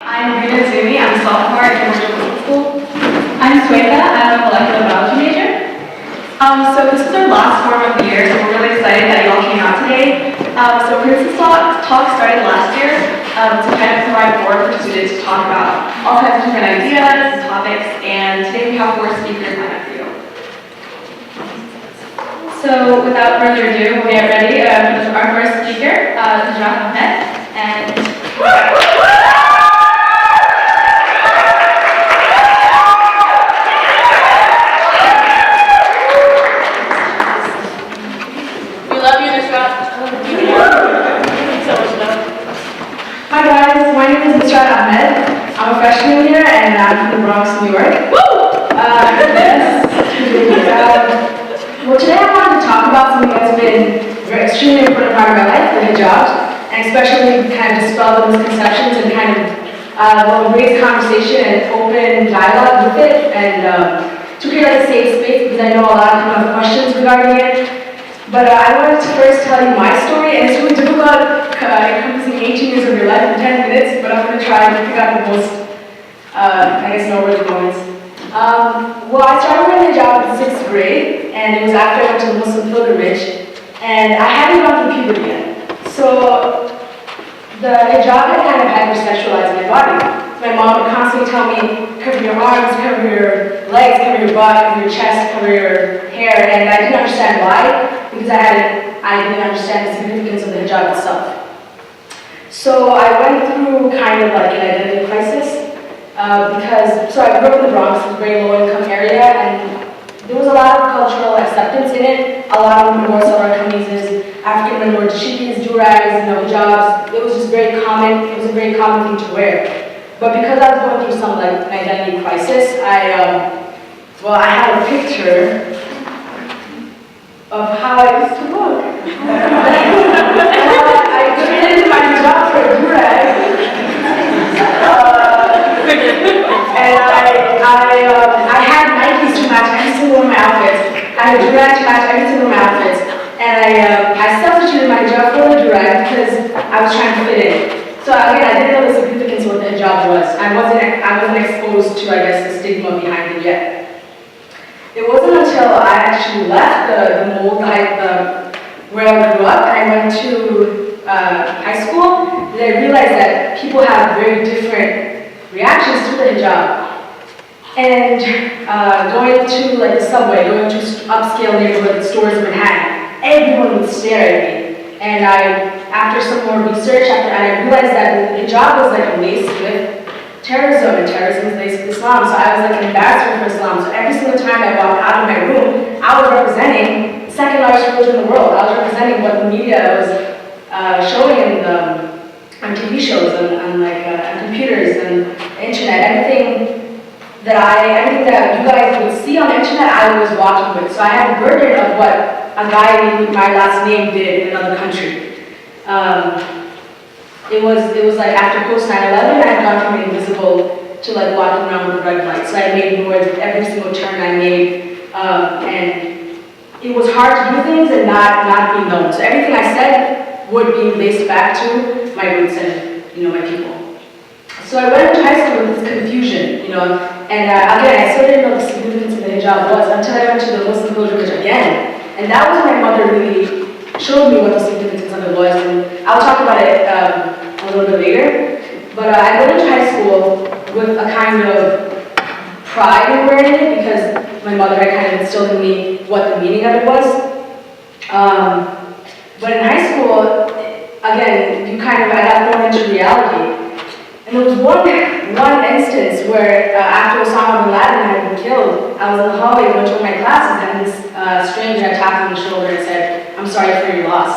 I'm a sophomore at Princeton School. I'm Sweta. I'm a molecular biology major. So this is our last forum of the year, so we're really excited that you all came out today. So Princeton's talk started last year to kind of provide a forum for students to talk about all kinds of different ideas and topics, and today we have 4 speakers lined up for you. So without further ado, we'll get ready for our first speaker, Nusrat Ahmed. And Hi guys, my name is Nusrat Ahmed. I'm a freshman here and I'm from the Bronx, New York. Well, today I wanted to talk about something that's been very extremely important part of my life, the hijab, and especially kind of dispel the misconceptions and kind of raise conversation and open dialogue with it, and to create like a safe space, because I know a lot of people have questions regarding it. But I wanted to first tell you my story, and it's really difficult encompassing 18 years of your life in 10 minutes, but I'm going to try to pick out the most, noteworthy moments. Well, I started wearing hijab in 6th grade, and it was after I went to the Muslim pilgrimage, and I hadn't gone through puberty yet. So the hijab had kind of hypersexualized my body. My mom would constantly tell me, cover your arms, cover your legs, cover your butt, cover your chest, cover your hair, and I didn't understand why, because I didn't understand the significance of the hijab itself. So I went through kind of like an identity crisis, so I grew up in the Bronx, a very low-income area, and there was a lot of cultural acceptance in it. A lot of women wore salwar kameezes, African women wore dashikis, do-rags, hijabs. It was just very common. It was a very common thing to wear. But because I was going through some like identity crisis, I had a picture of how I used to look. I traded my hijab for a do-rag. And I had Nikes to match every single one of my outfits. I had a do-rag to match every single one of my outfits. And I substituted my hijab for the do-rag because I was trying to fit in. So again, I didn't know the significance of what the hijab was. I wasn't exposed to, I guess, the stigma behind it yet. It wasn't until I actually left the mold, where I grew up, and I went to high school, that I realized that people have very different reactions to the hijab. And going to like the subway, going to upscale neighborhood stores in Manhattan, everyone would stare at me. And after some more research, I realized that the hijab was like laced with terrorism, and terrorism is laced with Islam. So I was like an ambassador for Islam. So every single time I walked out of my room, I was representing the second largest religion in the world. I was representing what the media was showing on TV shows and on computers and the internet. Everything that you guys would see on the internet, I was walking with. So I had the burden of what a guy with my last name did in another country. It was like after post 9/11, I had gone from invisible to like walking around with a red light. So I made noise with every single turn I made, and it was hard to do things and not be known. So everything I said would be laced back to my roots and my people. So I went into high school with this confusion, and again, I still didn't know the significance of the hijab was until I went to the Muslim pilgrimage again. And that was when my mother really showed me what the significance of it was, and I'll talk about it a little bit later. But I went into high school with a kind of pride in wearing it because my mother had kind of instilled in me what the meaning of it was. But in high school, again, I got thrown into reality. And there was one instance where after Osama bin Laden had been killed, I was in the hallway going to one of my classes, and this stranger had tapped me on the shoulder and said, "I'm sorry for your loss."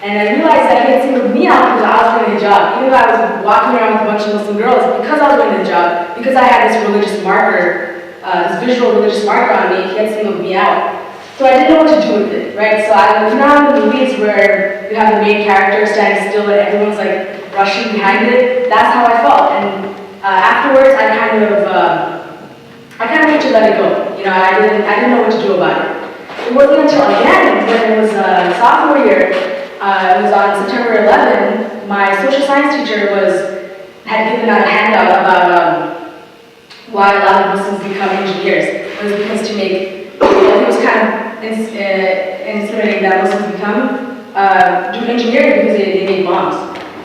And I realized that he had singled me out because I was wearing a hijab. Even though I was walking around with a bunch of Muslim girls, because I was wearing a hijab, because I had this religious marker, this visual religious marker on me, he had singled me out. So I didn't know what to do with it, right? So I was not in the movies where you have the main character standing still and everyone's like rushing behind it. That's how I felt. And afterwards, I kind of had to let it go. I didn't know what to do about it. It wasn't until again when it was sophomore year, it was on September 11, my social science teacher had given out a handout about why a lot of Muslims become engineers. It was because to make, it was kind of insinuating that Muslims become do engineering because they make bombs.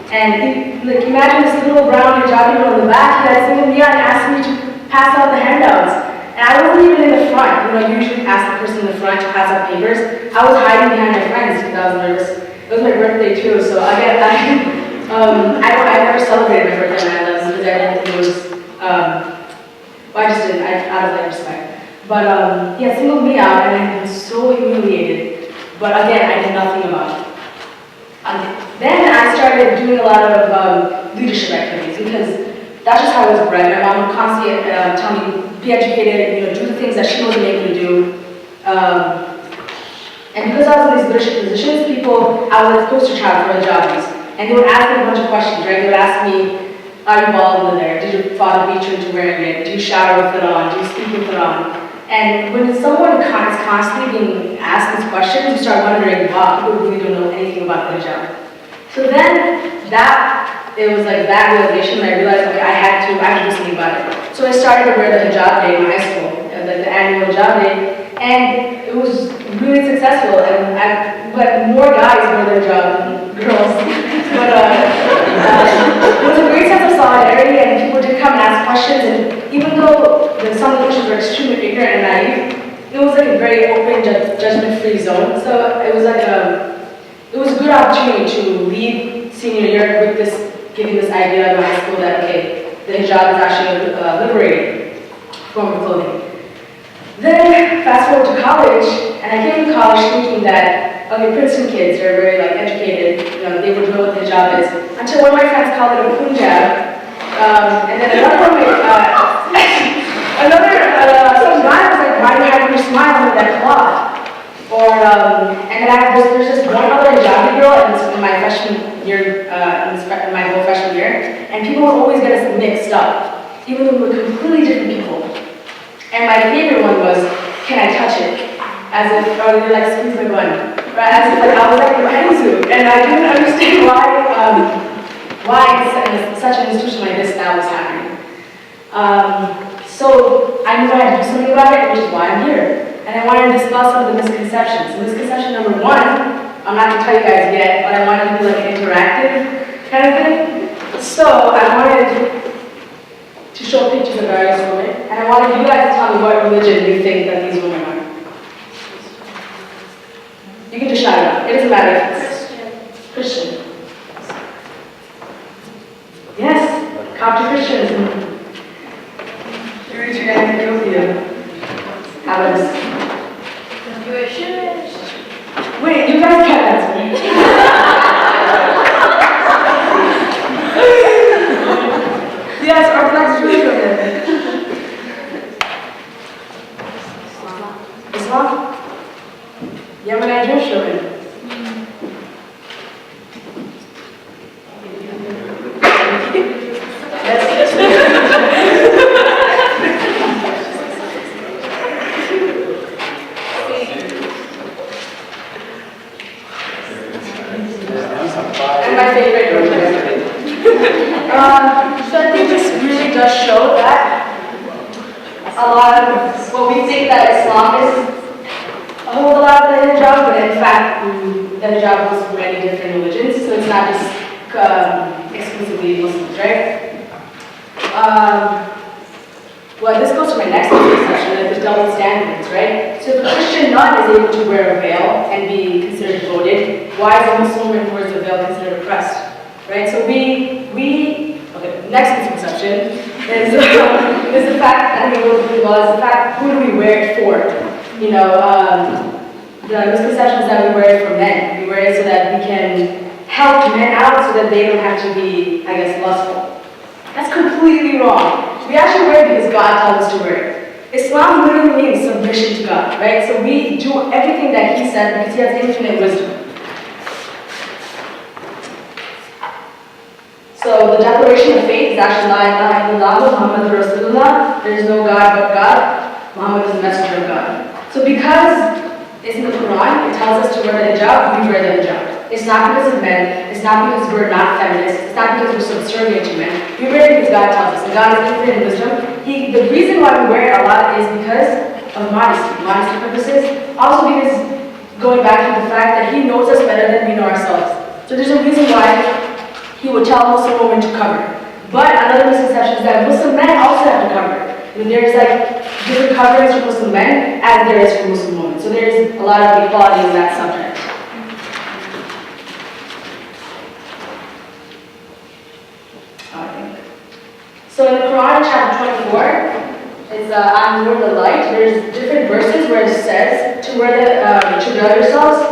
And like imagine this little brown hijabi girl in the back, he had singled me out and asked me to pass out the handouts. And I wasn't even in the front. You know, you usually ask the person in the front to pass out papers. I was hiding behind my friends because I was nervous. It was my birthday too, so I never celebrated my birthday when I was because I didn't think it was, well, I just didn't, out of that respect. But he had singled me out and I was so humiliated. But again, I did nothing about it. Then I started doing a lot of leadership activities because that's just how I was bred. My mom would constantly tell me, be educated, you know, do the things that she wasn't able to do. And because I was in these leadership positions, I was a poster child for the jobbies. And they would ask me a bunch of questions, right? They would ask me, are you bald in there? Did your father beat you into wearing it? Do you shower with it on? Do you sleep with it on? And when someone is constantly being asked these questions, you start wondering, wow, people really don't know anything about the hijab. So then it was like that realization when I realized, okay, I had to do something about it. So I started to wear the hijab day in high school, like the annual hijab day, and it was really successful. And but more guys wear their hijab than girls. But it was a great sense of solidarity, and people did come and ask questions. And even though some of the questions were extremely ignorant and naive, it was like a very open, judgment-free zone. So it was like it was a good opportunity to lead senior year with this, giving this idea in high school that, okay, the hijab is actually a liberating form of clothing. Then, fast forward to college, and I came to college thinking that, okay, Princeton kids are very educated, you know, they would know what the hijab is, until one of my friends called it a punjab, and then another one, some guy was like, why do you have your smile with that cloth? Or, and then there's just one other hijabi girl in my freshman year, in my whole freshman year, and people would always get us mixed up, even though we were completely different people. And my favorite one was, can I touch it? As if, or they were like, squeeze my bun. Right? As if like, I was like a Hensu, and I couldn't understand why in such an institution like this that was happening. So I knew I had to do something about it, which is why I'm here. And I wanted to dispel some of the misconceptions. So misconception number one, I'm not going to tell you guys yet, but I wanted to do like an interactive kind of thing. So I wanted to show pictures of various women, and I wanted you guys to tell me what religion you think that these women are. You can just shout it out. It doesn't matter if it's Christian. Yes, Coptic Christians. You're going to Ethiopia. How about this? Jewish. Wait, you guys can't answer me. Yes, Orthodox Jewish women. Islam? Yemenite Jewish women. And my favorite so I think this really does show that a lot of what we think that Islam is holds a lot of the hijab, but in fact the hijab goes for many different religions, so it's not just exclusively Muslims, right? Well, this goes to my next section, like the double standards, right? So if a Christian nun is able to wear a veil and be considered devoted, why is a Muslim woman who wears a veil considered oppressed? Right? So okay, next misconception is the fact that we go through the law is the fact, who do we wear it for? You know, the misconception is that we wear it for men. We wear it so that we can help men out so that they don't have to be, I guess, lustful. That's completely wrong. We actually wear it because God tells us to wear it. Islam literally means submission to God, right? So we do everything that He said because He has infinite wisdom. So the declaration of faith is actually La ilaha illallah Muhammad Rasulullah. There is no God but God. Muhammad is the messenger of God. So because it's in the Quran, it tells us to wear the hijab, we wear the hijab. It's not because of men. It's not because we're not feminists. It's not because we're subservient to men. We wear it because God tells us. And God is infinite in wisdom. The reason why we wear it a lot is because of modesty purposes. Also because, going back to the fact that He knows us better than we know ourselves. So there's a reason why He would tell Muslim women to cover. But another misconception is that Muslim men also have to cover. There's like different coverings for Muslim men as there is for Muslim women. So there's a lot of equality in that subject. So in the Quran, chapter 24, it's I'm Nur the light. There's different verses where it says to veil yourselves.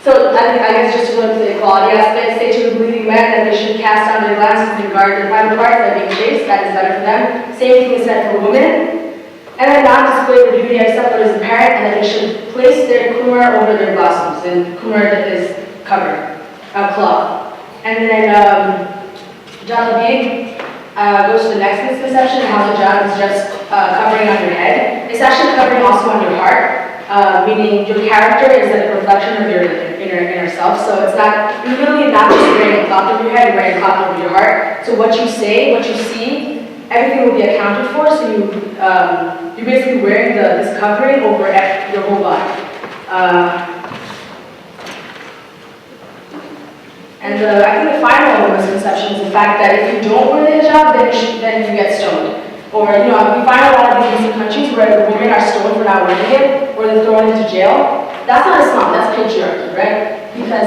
So I guess just to go into the equality aspect, say to the believing men that they should cast down their glances and guard their private parts by being chaste. That is better for them. Same thing is said for women. And then not display their beauty except what is apparent, and that they should place their kumar over their blossoms. And kumar is covered, cloth. And then John Labib goes to the next misconception, how the hijab is just covering on your head. It's actually covering also on your heart, meaning your character is a reflection of your inner self. So it's not, you're literally not just wearing a cloth over your head, you're wearing a cloth over your heart. So what you say, what you see, everything will be accounted for. So you're basically wearing this covering over your whole body. And I think the final misconception is the fact that if you don't wear the hijab, then you get stoned. Or, we find a lot of these Muslim countries where women are stoned for not wearing it, or they're thrown into jail. That's not Islam, that's patriarchy, right?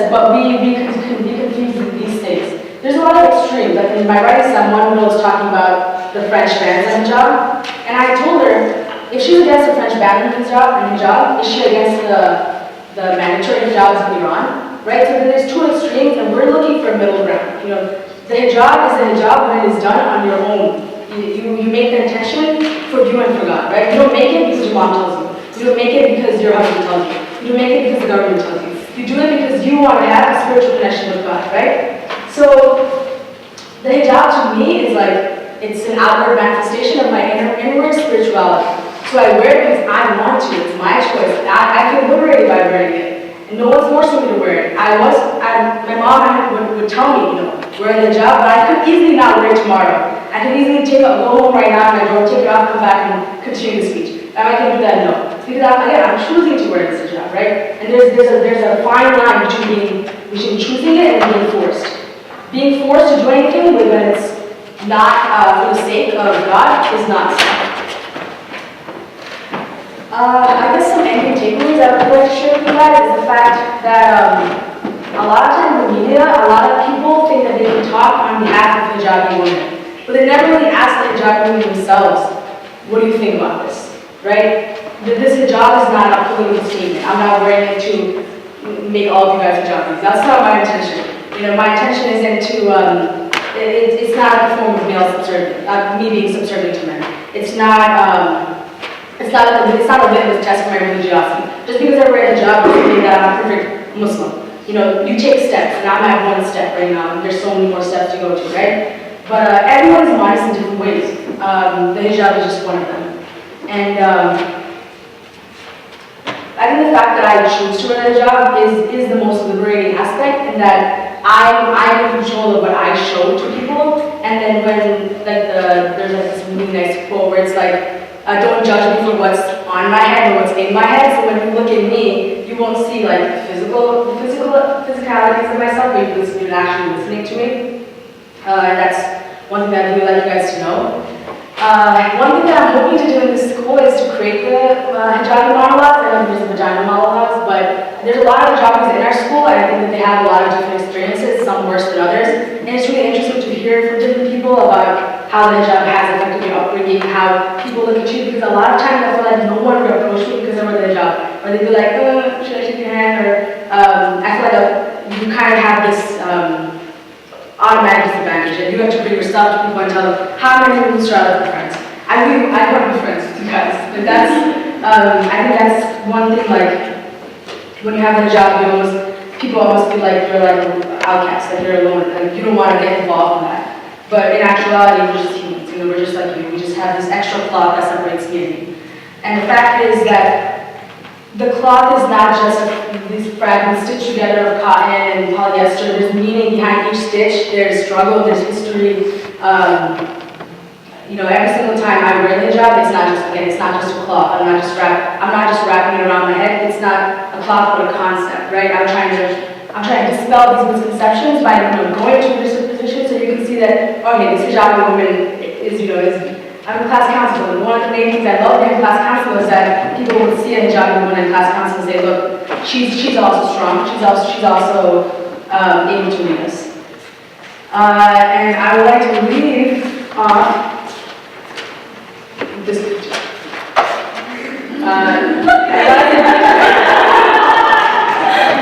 But we confuse these things. There's a lot of extremes. Like in my writing, someone was talking about the French bans on hijab, and I told her, if she's against the French ban on hijab, is she against the mandatory hijabs in Iran? Right, so then there's two extremes, and we're looking for a middle ground. The hijab is a hijab when it is done on your own. You make the intention for you and for God, right? You don't make it because your mom tells you. You don't make it because your husband tells you. You don't make it because the government tells you. You do it because you want to have a spiritual connection with God, right? So the hijab to me is like, it's an outward manifestation of my inward spirituality. So I wear it because I want to. It's my choice. I feel liberated by wearing it. And no one's forcing me to wear it. My mom would tell me, wear the hijab, but I could easily not wear it tomorrow. I could easily go home right now and take it off, come back and continue the speech. Am I going to do that? No. Because I'm choosing to wear this hijab, right? And there's a fine line between choosing it and being forced. Being forced to do anything when it's not for the sake of God is not so. I guess some ending takeaways I would like to share with you guys is the fact that a lot of times in the media, a lot of people think that they can talk on behalf of hijabi women, but they never really ask the hijabi women themselves, what do you think about this, right? This hijab is not a political statement. I'm not wearing it to make all of you guys hijabis. That's not my intention. My intention isn't to, it's not a form of male subservience, me being subservient to men. It's not a litmus test for my religiosity. Just because I wear a hijab doesn't mean that I'm a perfect Muslim. You take steps, and I'm at one step right now, and there's so many more steps to go to, right? But everyone's modest in different ways. The hijab is just one of them. And I think the fact that I choose to wear the hijab is the most liberating aspect, in that I'm in control of what I show to people. And then when there's this really nice quote where it's like, don't judge me for what's on my head or what's in my head. So when you look at me, you won't see like the physicalities of myself, but you're actually listening to me. And that's one thing that I really like you guys to know. One thing that I'm hoping to do in this school is to create the hijabi monologues. I know there's the vagina monologues, but there's a lot of hijabis in our school, and I think that they have a lot of different experiences, some worse than others. And it's really interesting to hear from different people about how the hijab has affected your upbringing, how people look at you, because a lot of times I feel like no one would approach me because I wear the hijab. Or they'd be like, should I shake your hand? Or I feel like you kind of have this automatic disadvantage, and you have to bring yourself to people and tell them, how many people should I with friends? I want to be friends with you guys, but that's, I think that's one thing, like, when you have a hijab, people almost feel like you're like an outcast, like you're alone, like you don't want to get involved in that. But in actuality, we're just humans, we're just like you. We just have this extra cloth that separates me and you. And the fact is that the cloth is not just these fragments stitched together of cotton and polyester. There's meaning behind each stitch. There's struggle, there's history. Every single time I wear the hijab, it's not just a cloth. I'm not just wrapping it around my head. It's not a cloth but a concept, right? I'm trying to dispel these misconceptions by going to this position so you can see that, okay, this hijabi woman is I'm a class counselor. One of the main things I love in class counsel is that people would see a hijabi woman in class counsel and say, look, she's also strong. She's also able to lead us. And I would like to leave off this picture.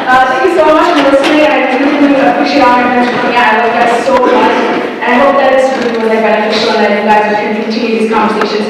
Thank you so much for listening. I really appreciate all your attention coming out. I love you guys so much. And I hope that this really was beneficial and that you guys can continue these conversations